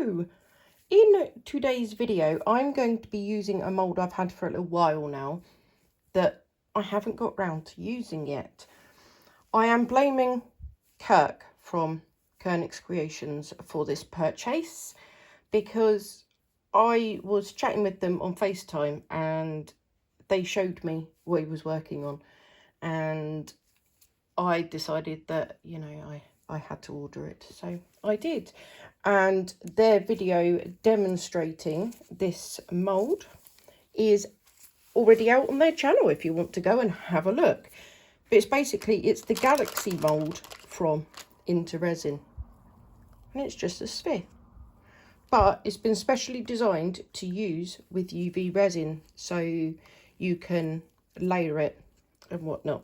So, in today's video, I'm going to be using a mould I've had for a little while now that I haven't got round to using yet. I am blaming Kirk from Kernix Creations for this purchase because I was chatting with them on FaceTime and they showed me what he was working on, and I decided that, you know, I had to order it, so I did. And their video demonstrating this mould is already out on their channel if you want to go and have a look. But it's the Galaxy mould from IntoResin, and it's just a sphere, but it's been specially designed to use with UV resin so you can layer it and whatnot.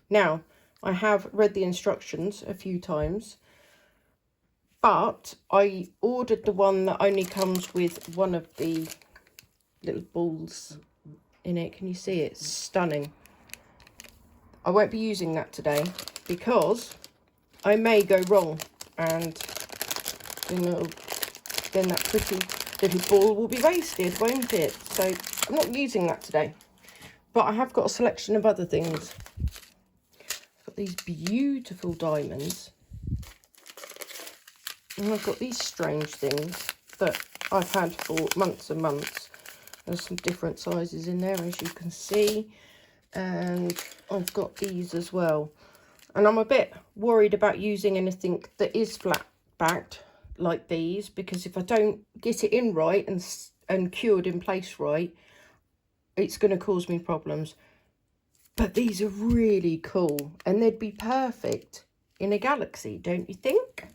Now, I have read the instructions a few times, but I ordered the one that only comes with one of the little balls in it. Can you see it? It's stunning. I won't be using that today because I may go wrong and then that pretty little ball will be wasted, won't it? So I'm not using that today, but I have got a selection of other things. I've got these beautiful diamonds, and I've got these strange things that I've had for months and months. There's some different sizes in there, as you can see, and I've got these as well. And I'm a bit worried about using anything that is flat backed like these, because if I don't get it in right and cured in place right, it's going to cause me problems. But these are really cool, and they'd be perfect in a Galaxy, don't you think?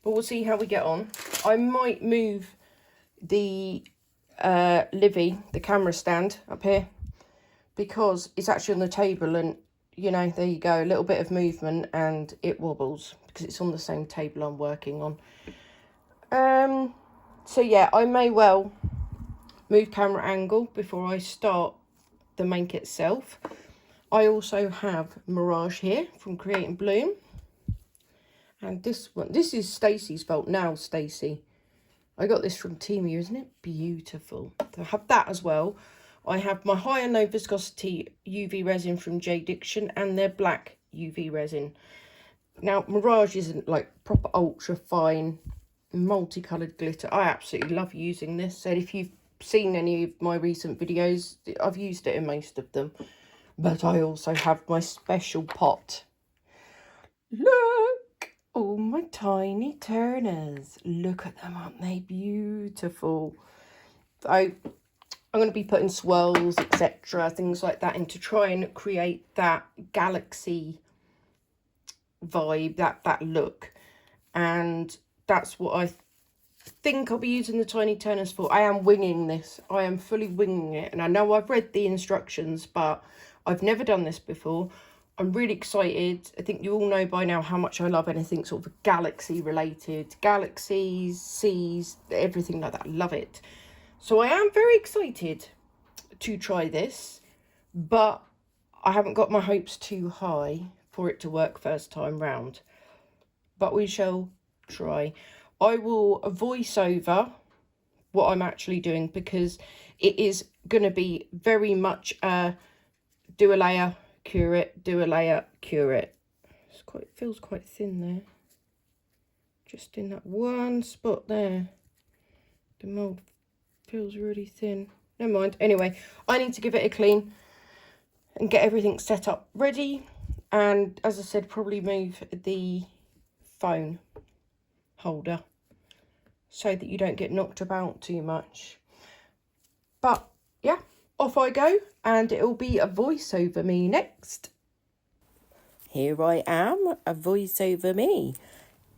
But we'll see how we get on. I might move the Livy, the camera stand, up here, because it's actually on the table, and you know, there you go, a little bit of movement and it wobbles because it's on the same table I'm working on. So yeah, I may well move camera angle before I start the make itself. I also have Mirage here from Create and Bloom, and this is Stacey's fault now. Stacey, I got this from Temu. Isn't it beautiful? So I have that as well. I have my high and low viscosity UV resin from J Diction and their black UV resin. Now, Mirage isn't like proper ultra fine multicoloured glitter. I absolutely love using this. So if you've seen any of my recent videos, I've used it in most of them. But I also have my special pot. Look! Oh, my tiny turners. Look at them, aren't they beautiful? So I'm going to be putting swirls, etc., things like that in to try and create that Galaxy vibe, that look. And that's what I think I'll be using the tiny turners for. I am winging this. I am fully winging it. And I know I've read the instructions, but I've never done this before. I'm really excited. I think you all know by now how much I love anything sort of Galaxy related. Galaxies, seas, everything like that. I love it. So I am very excited to try this, but I haven't got my hopes too high for it to work first time round. But we shall try. I will voice over what I'm actually doing because it is going to be very much do a layer, cure it, do a layer, cure it. It feels quite thin there. Just in that one spot there. The mould feels really thin. Never mind. Anyway, I need to give it a clean and get everything set up ready. And as I said, probably move the phone holder so that you don't get knocked about too much. But yeah, off I go, and it'll be a voiceover me next. Here I am, a voiceover me.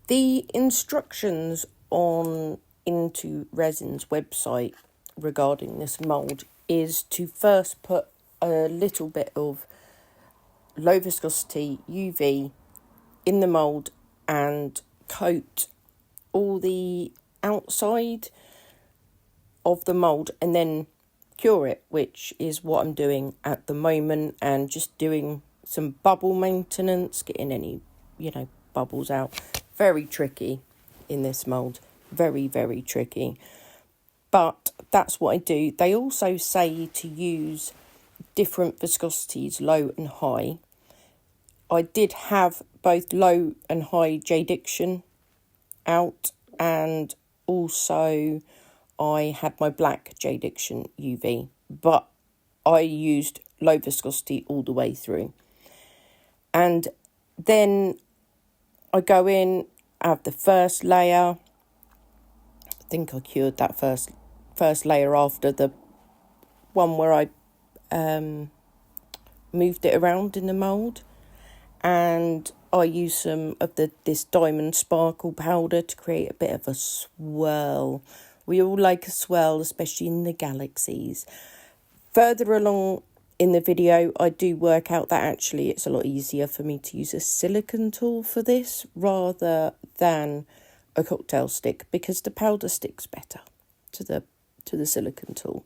The instructions on IntoResin's website regarding this mould is to first put a little bit of low viscosity UV in the mould and coat all the outside of the mould and then cure it, which is what I'm doing at the moment, and just doing some bubble maintenance, getting any, bubbles out. Very tricky in this mould. very, very tricky. But that's what I do. They also say to use different viscosities, low and high. I did have both low and high Jadiction out, and also I had my black Jadiction UV, but I used low viscosity all the way through. And then I go in, have the first layer. I think I cured that first layer after the one where I moved it around in the mould. And I use some of this diamond sparkle powder to create a bit of a swirl. We all like a swirl, especially in the galaxies. Further along in the video, I do work out that actually it's a lot easier for me to use a silicone tool for this rather than a cocktail stick, because the powder sticks better to the silicone tool.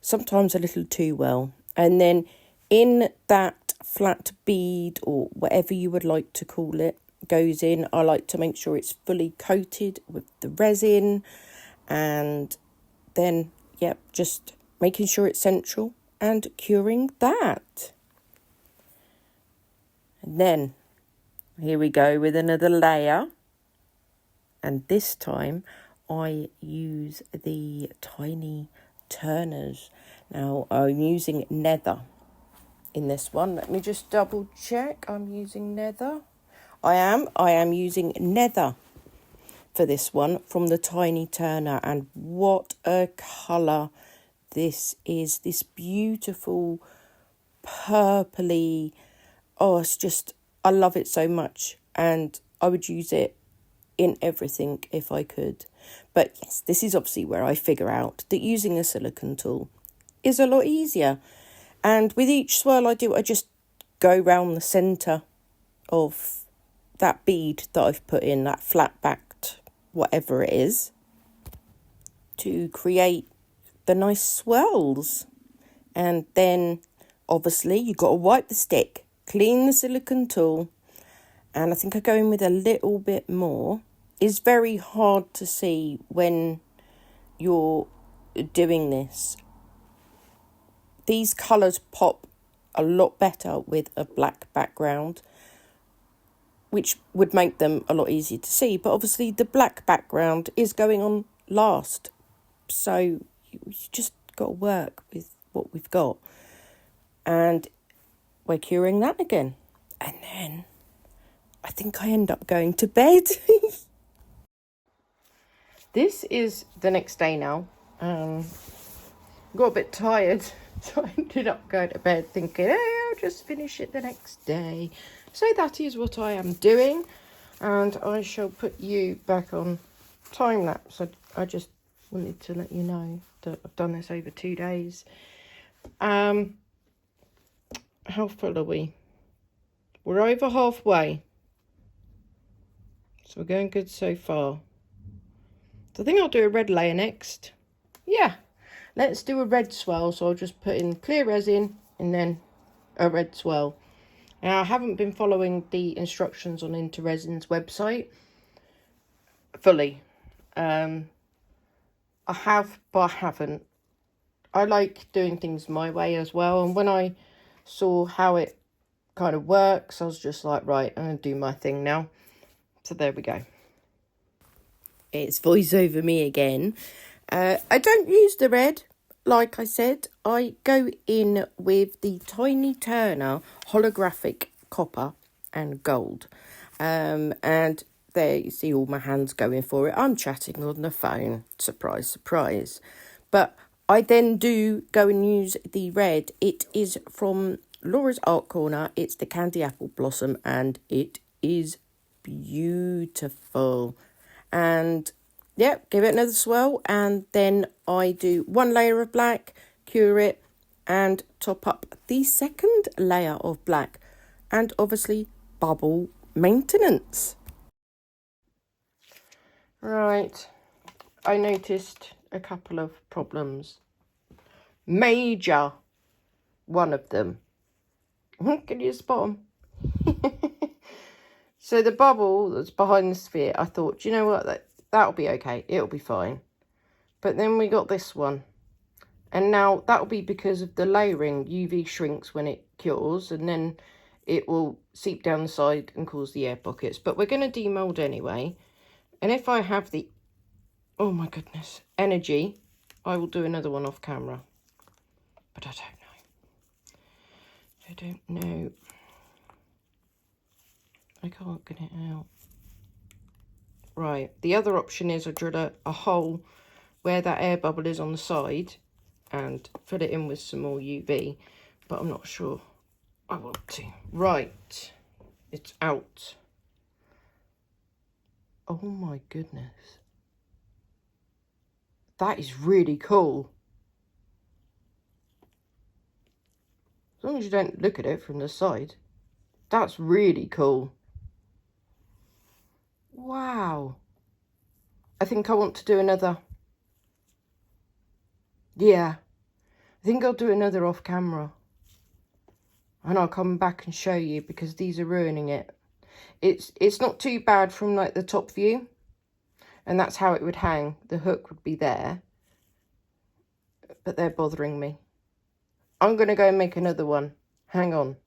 Sometimes a little too well. And then in that flat bead, or whatever you would like to call it, goes in. I like to make sure it's fully coated with the resin, and then just making sure it's central and curing that. And then here we go with another layer, and this time I use the tiny turners. Now I'm using nether in this one. Let me just double check. I'm using nether. I am using nether for this one from the tiny turner, and what a colour this is. This beautiful purpley, it's just, I love it so much, and I would use it in everything if I could. But yes, this is obviously where I figure out that using a silicone tool is a lot easier. And with each swirl I just go round the centre of that bead that I've put in, that flat backed whatever it is, to create the nice swirls. And then obviously you've got to wipe the stick, clean the silicone tool, and I think I go in with a little bit more. It's very hard to see when you're doing this. These colours pop a lot better with a black background, which would make them a lot easier to see. But obviously the black background is going on last. So you just got to work with what we've got. And we're curing that again. And then I think I end up going to bed. This is the next day now. Got a bit tired, so I ended up going to bed thinking, hey, I'll just finish it the next day. So that is what I am doing, and I shall put you back on time lapse. I just wanted to let you know that I've done this over 2 days. How full are we? We're over halfway, so we're going good so far. So I think I'll do a red layer next. Yeah, let's do a red swirl. So I'll just put in clear resin and then a red swirl. Now, I haven't been following the instructions on IntoResin's website fully. I have, but I haven't. I like doing things my way as well. And when I saw how it kind of works, I was just like, right, I'm going to do my thing now. So there we go. It's voiceover me again. I don't use the red, like I said. I go in with the tiny turner holographic copper and gold. And there you see all my hands going for it. I'm chatting on the phone. Surprise, surprise. But I then do go and use the red. It is from Laura's Art Corner. It's the Candy Apple Blossom, and it is beautiful. And yeah, give it another swirl, and then I do 1 layer of black, cure it, and top up the second layer of black, and obviously bubble maintenance. Right, I noticed a couple of problems. Major one of them. Can you spot them? So the bubble that's behind the sphere, I thought, you know what, that'll be okay. It'll be fine. But then we got this one. And now that'll be because of the layering. UV shrinks when it cures, and then it will seep down the side and cause the air pockets. But we're going to demould anyway. And if I have the, oh my goodness, energy, I will do another one off camera. But I don't know. I can't get it out. Right, the other option is I drill a hole where that air bubble is on the side and fill it in with some more UV, but I'm not sure I want to. Right, it's out. Oh my goodness. That is really cool. As long as you don't look at it from the side. That's really cool. Wow. I think I want to do another. Yeah. I think I'll do another off camera. And I'll come back and show you because these are ruining it. It's not too bad from like the top view. And that's how it would hang. The hook would be there. But they're bothering me. I'm going to go and make another one. Hang on.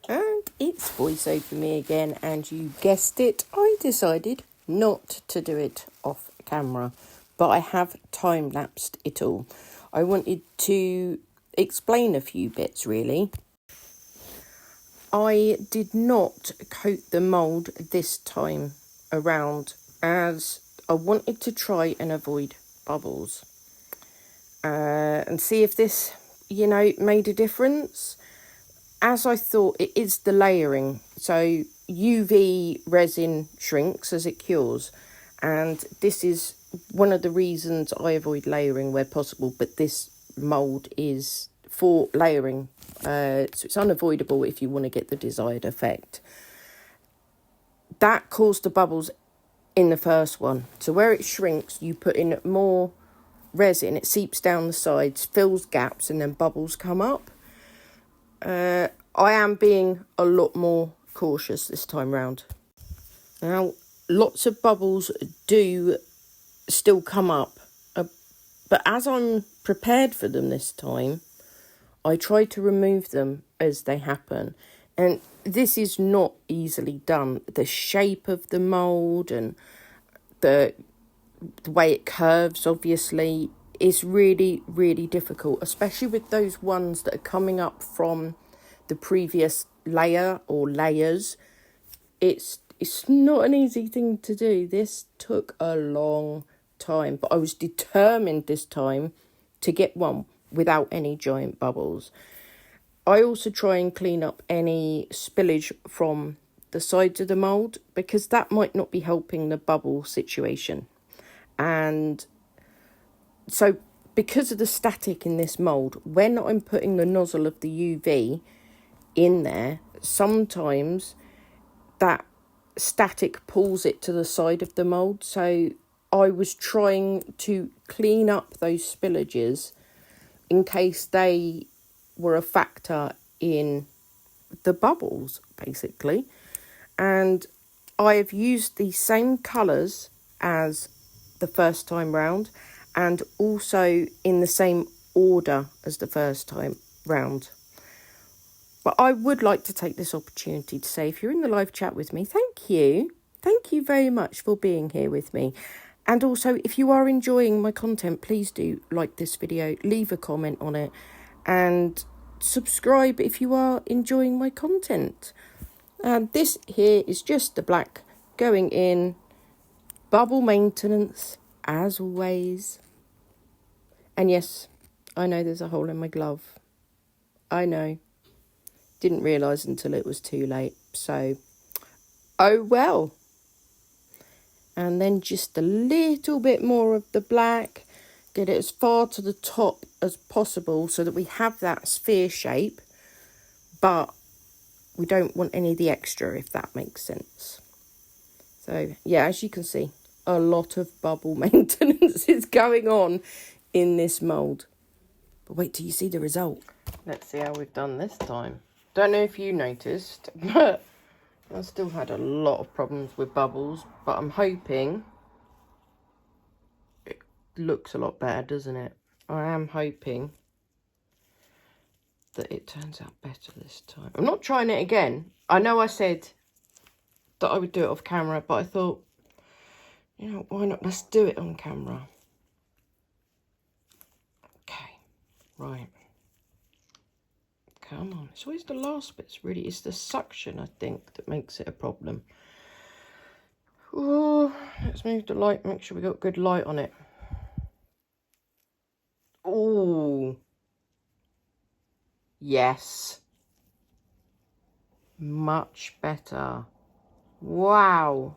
And it's voiceover me again. And you guessed it. I decided not to do it off camera. But I have time-lapsed it all. I wanted to explain a few bits really. I did not coat the mould this time around as I wanted to try and avoid bubbles and see if this, you know, made a difference. As I thought, it is the layering. So UV resin shrinks as it cures, and this is one of the reasons I avoid layering where possible, but this mould is for layering, so it's unavoidable if you want to get the desired effect. That caused the bubbles in the first one. So where it shrinks, you put in more resin, it seeps down the sides, fills gaps, and then bubbles come up. I am being a lot more cautious this time round. Now, lots of bubbles do still come up, but as I'm prepared for them this time, I try to remove them as they happen. And this is not easily done. The shape of the mould and the way it curves, obviously, is really, really difficult, especially with those ones that are coming up from the previous layer or layers. It's not an easy thing to do. This took a long time, but I was determined this time to get one without any giant bubbles. I also try and clean up any spillage from the sides of the mould because that might not be helping the bubble situation. And so because of the static in this mould, when I'm putting the nozzle of the UV in there, sometimes that static pulls it to the side of the mould. So I was trying to clean up those spillages in case they were a factor in the bubbles, basically. And I have used the same colours as the first time round, and also in the same order as the first time round. But I would like to take this opportunity to say, if you're in the live chat with me, thank you. Thank you very much for being here with me. And also, if you are enjoying my content, please do like this video, leave a comment on it, and subscribe if you are enjoying my content. And this here is just the black going in. Bubble maintenance, as always. And yes, I know there's a hole in my glove. I know. Didn't realise until it was too late. So, oh well. And then just a little bit more of the black. Get it as far to the top as possible so that we have that sphere shape. But we don't want any of the extra, if that makes sense. So, yeah, as you can see, a lot of bubble maintenance is going on in this mould. But wait till you see the result. Let's see how we've done this time. Don't know if you noticed, but I still had a lot of problems with bubbles. But I'm hoping looks a lot better, doesn't it? I am hoping that it turns out better this time. I'm not trying it again. I know I said that I would do it off camera, but I thought, you know, why not? Let's do it on camera. Okay, right. Come on. It's always the last bits, really. It's the suction, I think, that makes it a problem. Oh, let's move the light, make sure we got good light on it. Oh, yes. Much better. Wow.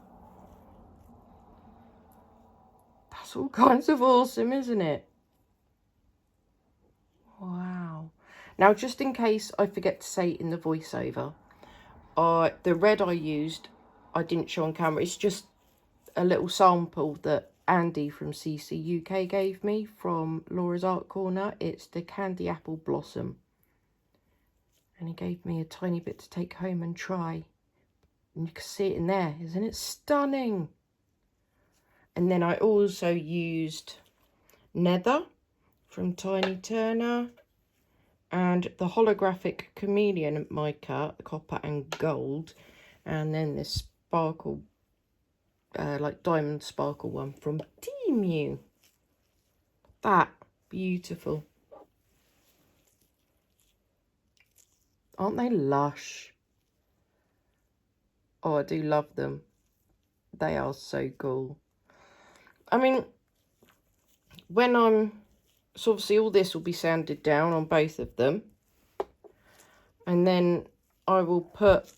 That's all kinds of awesome, isn't it? Wow. Now, just in case I forget to say in the voiceover, the red I used, I didn't show on camera. It's just a little sample that Andy from CC UK gave me from Laura's Art Corner. It's the Candy Apple Blossom. And he gave me a tiny bit to take home and try. And you can see it in there. Isn't it stunning? And then I also used Nether from Tiny Turner and the holographic chameleon mica, copper and gold. And then this sparkle, like diamond sparkle one from Temu. That beautiful. Aren't they lush? Oh, I do love them. They are so cool. I mean, when so obviously all this will be sanded down on both of them. And then I will put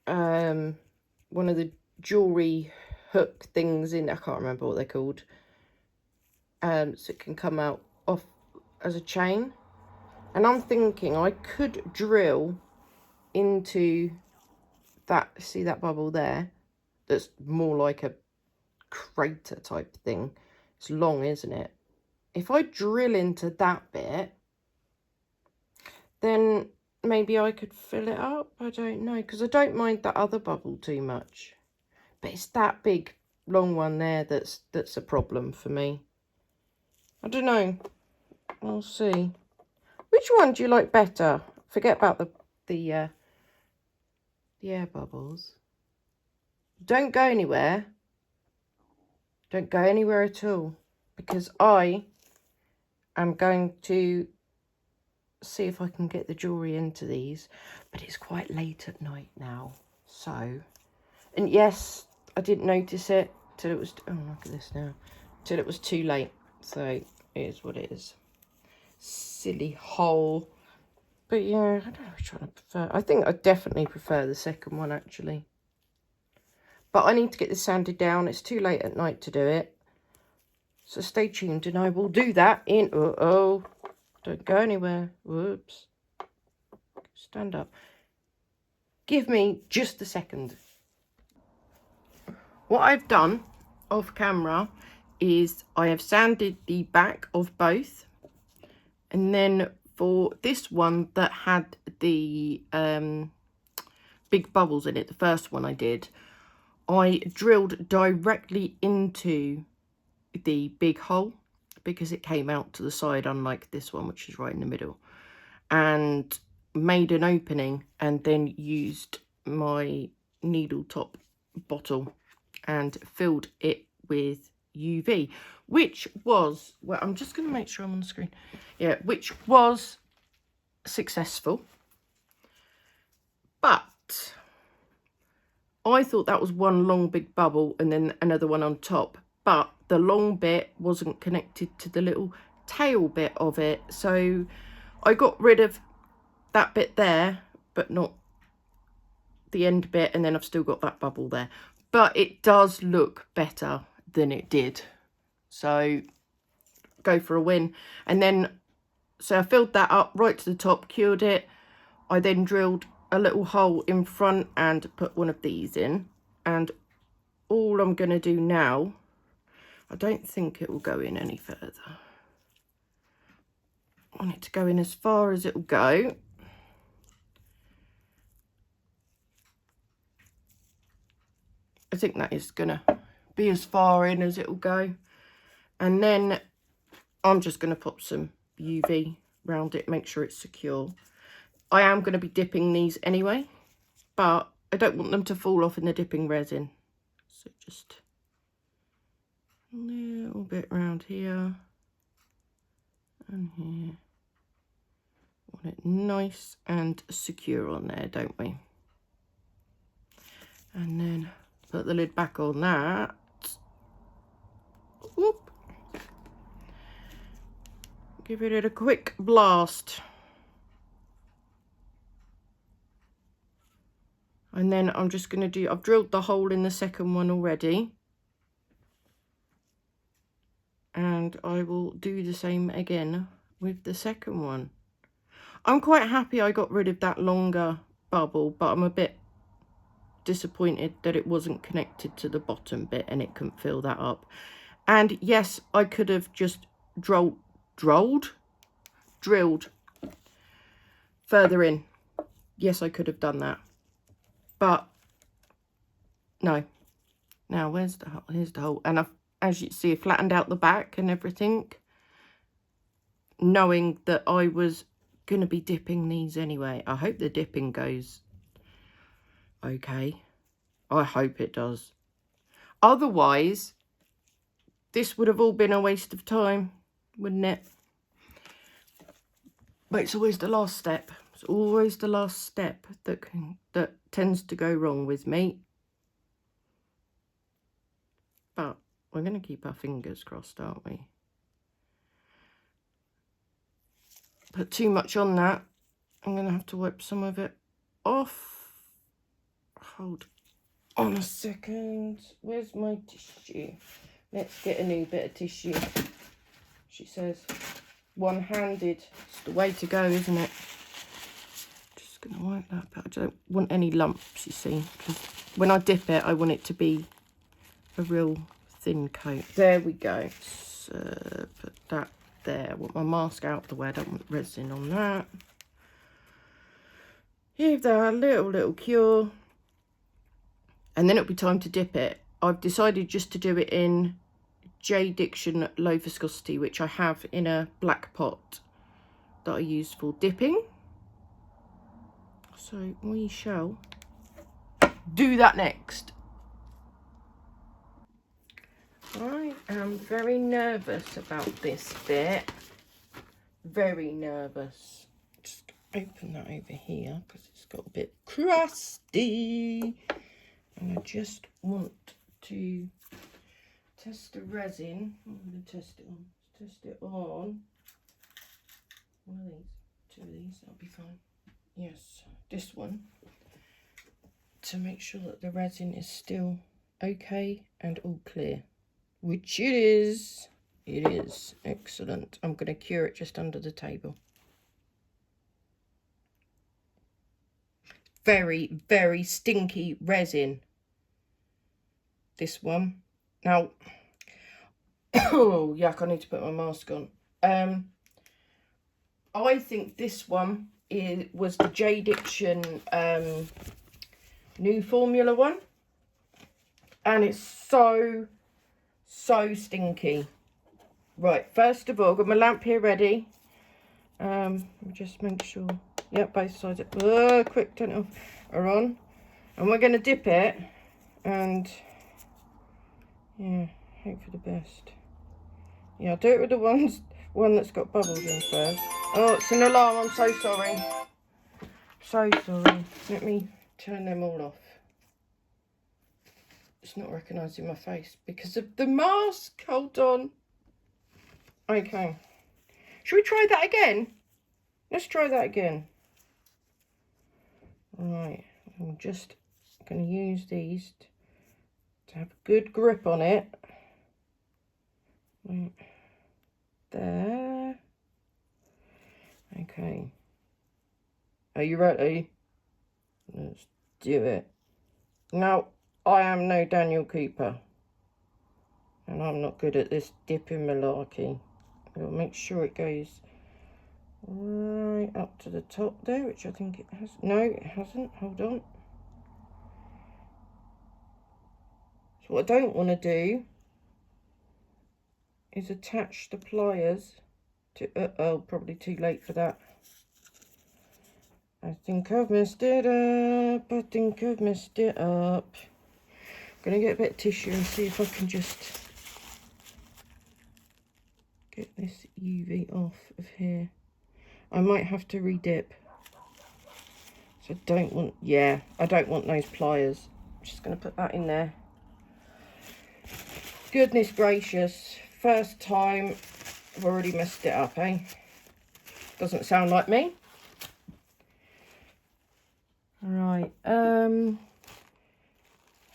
one of the jewellery hook things in. I can't remember what they're called. So it can come out off as a chain. And I'm thinking I could drill into that, see that bubble there? That's more like a crater type thing. It's long, isn't it? If I drill into that bit, then maybe I could fill it up. I don't know, because I don't mind that other bubble too much. But it's that big, long one there that's a problem for me. I don't know. We'll see. Which one do you like better? Forget about the air bubbles. Don't go anywhere. Don't go anywhere at all, because I am going to see if I can get the jewellery into these. But it's quite late at night now, so, and yes, I didn't notice it till it was, oh, look at this now, till it was too late. So it is what it is. Silly hole. But yeah, I don't know which one I prefer. I think I definitely prefer the second one, actually. But I need to get this sanded down. It's too late at night to do it. So stay tuned and I will do that in... Uh-oh. Don't go anywhere. Whoops. Stand up. Give me just a second. What I've done off camera is I have sanded the back of both. And then for this one that had the big bubbles in it, the first one I did, I drilled directly into the big hole because it came out to the side, unlike this one, which is right in the middle, and made an opening and then used my needle top bottle and filled it with UV, which was, well, I'm just going to make sure I'm on the screen. Yeah, which was successful. But I thought that was one long big bubble and then another one on top. But the long bit wasn't connected to the little tail bit of it. So I got rid of that bit there, but not the end bit. And then I've still got that bubble there. But it does look better than it did. So go for a win. And then, so I filled that up right to the top, cured it. I then drilled a little hole in front and put one of these in. And all I'm going to do now, I don't think it will go in any further. I want it to go in as far as it will go. I think that is going to be as far in as it will go. And then I'm just going to put some UV around it, make sure it's secure. I am going to be dipping these anyway, but I don't want them to fall off in the dipping resin. So just a little bit around here and here. Want it nice and secure on there, don't we? And then put the lid back on that. Whoop. Give it a quick blast. And then I'm just going to do, I've drilled the hole in the second one already. And I will do the same again with the second one. I'm quite happy I got rid of that longer bubble, but I'm a bit disappointed that it wasn't connected to the bottom bit and it couldn't fill that up. And yes, I could have just drilled further in. Yes, I could have done that, but no. Now where's the hole? Here's the hole. And I've, as you see, flattened out the back and everything, knowing that I was going to be dipping these anyway. I hope the dipping goes okay. I hope it does. Otherwise, this would have all been a waste of time, wouldn't it? But it's always the last step. It's always the last step that tends to go wrong with me. But we're going to keep our fingers crossed, aren't we? Put too much on that. I'm going to have to wipe some of it off. Hold on a second. Where's my tissue? Let's get a new bit of tissue. She says, one-handed. It's the way to go, isn't it? Just going to wipe that, but I don't want any lumps, you see. Because when I dip it, I want it to be a real thin coat. There we go. So put that there. I want my mask out of the way. I don't want resin on that. Give that a little cure. And then it'll be time to dip it. I've decided just to do it in J Diction low viscosity, which I have in a black pot that I use for dipping. So we shall do that next. I am very nervous about this bit. Very nervous. Just open that over here because it's got a bit crusty. And I just want to test the resin. I'm going to test it on. Test it on one of these, two of these. That'll be fine. Yes, this one, to make sure that the resin is still okay and all clear, which it is. It is excellent. I'm going to cure it just under the table. Very, very stinky resin, this one. Now, oh yuck, I need to put my mask on. I think this one was the J Diction new formula one, and it's so stinky. Right, first of all, I've got my lamp here ready. Just make sure, yep, both sides quick, turn it off, are on, and we're going to dip it and yeah, hope for the best. Yeah, I'll do it with the one that's got bubbles in first. Oh, it's an alarm. I'm so sorry. So sorry. Let me turn them all off. It's not recognising my face because of the mask. Hold on. Okay. Should we try that again? Let's try that again. Right. I'm just going to use these to have a good grip on it. Right. There. Okay. Are you ready? Let's do it. Now, I am no Daniel Cooper. And I'm not good at this dipping malarkey. I'll make sure it goes right up to the top there, which I think it has. No, it hasn't. Hold on. So what I don't want to do is attach the pliers to, uh-oh, probably too late for that. I think I've messed it up. I think I've messed it up. I'm going to get a bit of tissue and see if I can just get this UV off of here. I might have to redip. So I don't want, yeah, I don't want those pliers. I'm just going to put that in there. Goodness gracious. First time I've already messed it up, eh? Doesn't sound like me. Right, how am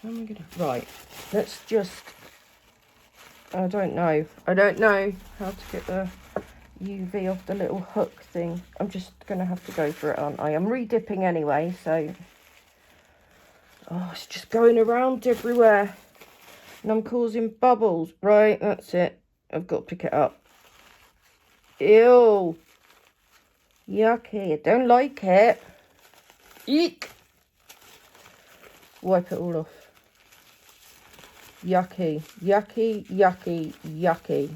I gonna, right, let's just, I don't know how to get the UV off the little hook thing. I'm just gonna have to go for it, aren't I? I'm re-dipping anyway, so, oh, it's just going around everywhere, and I'm causing bubbles. Right, that's it, I've got to pick it up. Ew, yucky, I don't like it. Eek! Wipe it all off. Yucky, yucky, yucky, yucky.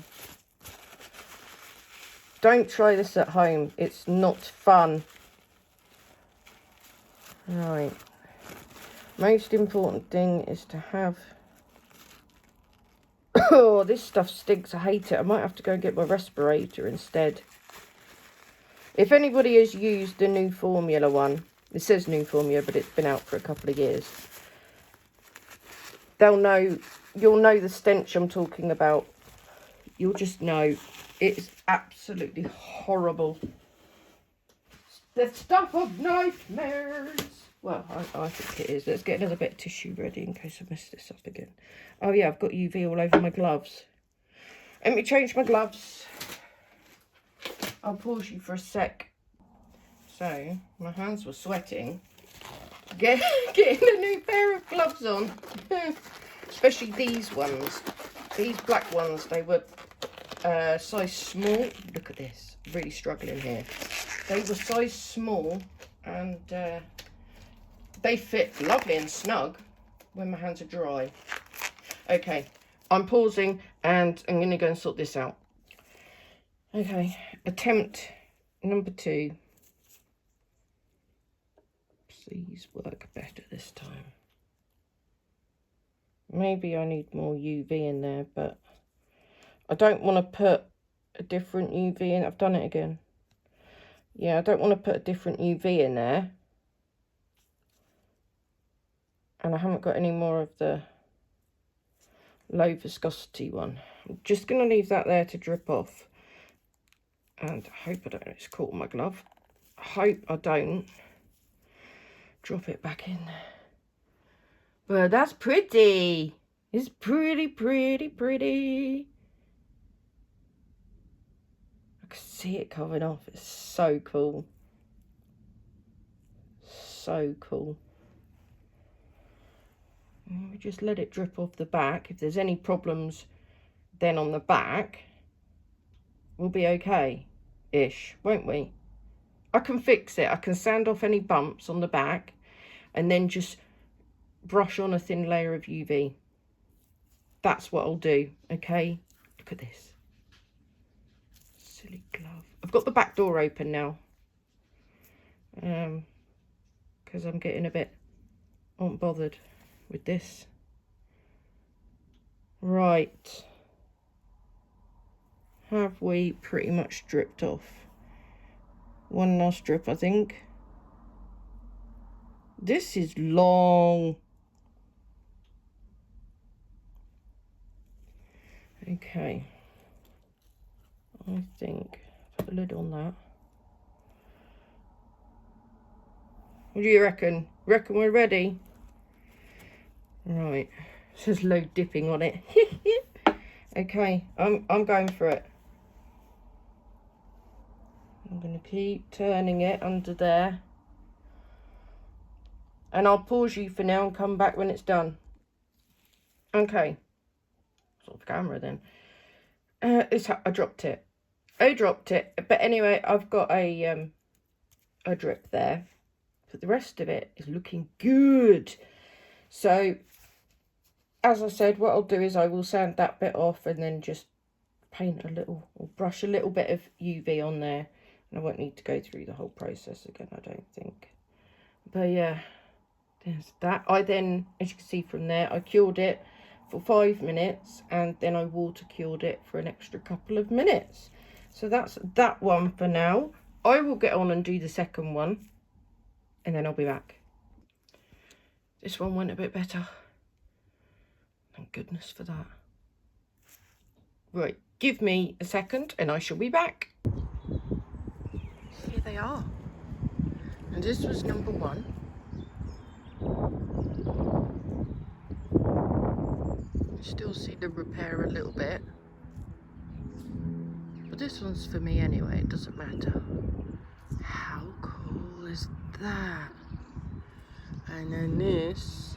Don't try this at home. It's not fun. Right. Most important thing is to have... Oh, this stuff stinks. I hate it. I might have to go and get my respirator instead. If anybody has used the new formula one, it says new formula, but it's been out for a couple of years. They'll know, you'll know the stench I'm talking about. You'll just know it's absolutely horrible. The stuff of nightmares. Well, I think it is. Let's get another bit of tissue ready in case I mess this up again. Oh yeah, I've got UV all over my gloves. Let me change my gloves. I'll pause you for a sec. So, my hands were sweating. Getting a new pair of gloves on. Especially these ones. These black ones, they were size small. Look at this. I'm really struggling here. They were size small and they fit lovely and snug when my hands are dry. Okay, I'm pausing and I'm going to go and sort this out. Okay, attempt number 2. Please work better this time. Maybe I need more UV in there, but I don't want to put a different UV in. I've done it again. Yeah, I don't want to put a different UV in there. And I haven't got any more of the low viscosity one. I'm just going to leave that there to drip off. And I hope I don't, it's caught on my glove. I hope I don't drop it back in there. But that's pretty. It's pretty, pretty, pretty. I can see it coming off. It's so cool. So cool. And we just let it drip off the back. If there's any problems then on the back, we'll be okay-ish, won't we? I can fix it. I can sand off any bumps on the back and then just brush on a thin layer of UV. That's what I'll do, okay? Look at this. Silly glove. I've got the back door open now. Because I'm getting a bit unbothered with this. Right. Have we pretty much dripped off? One last drip, I think. This is long. Okay. I think put the lid on that. What do you reckon? Reckon we're ready? Right. There's low dipping on it. Okay, I'm going for it. I'm going to keep turning it under there. And I'll pause you for now and come back when it's done. Okay. It's off camera then. I dropped it. But anyway, I've got a drip there. But the rest of it is looking good. So, as I said, what I'll do is I will sand that bit off and then just paint a little, or brush a little bit of UV on there. And I won't need to go through the whole process again, I don't think. But yeah, there's that. I then, as you can see from there, I cured it for 5 minutes, and then I water cured it for an extra couple of minutes. So that's that one for now. I will get on and do the second one, and then I'll be back. This one went a bit better. Thank goodness for that. Right, give me a second and I shall be back. Here they are. And this was number 1. You still see the repair a little bit. But this one's for me anyway, it doesn't matter. How cool is that? And then this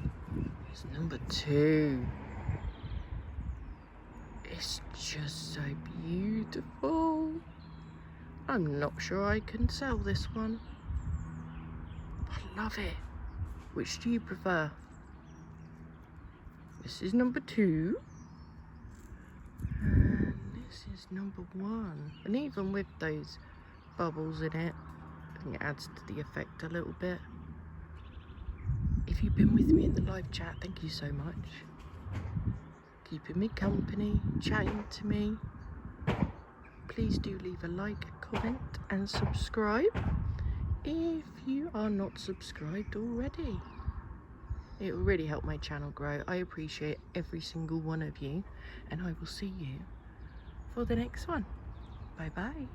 is number 2. It's just so beautiful. I'm not sure I can sell this one. I love it. Which do you prefer? This is number 2. And this is number 1. And even with those bubbles in it, I think it adds to the effect a little bit. If you've been with me in the live chat, thank you so much. Keeping me company, chatting to me. Please do leave a like, comment and subscribe if you are not subscribed already. It will really help my channel grow. I appreciate every single one of you, and I will see you for the next one. Bye bye.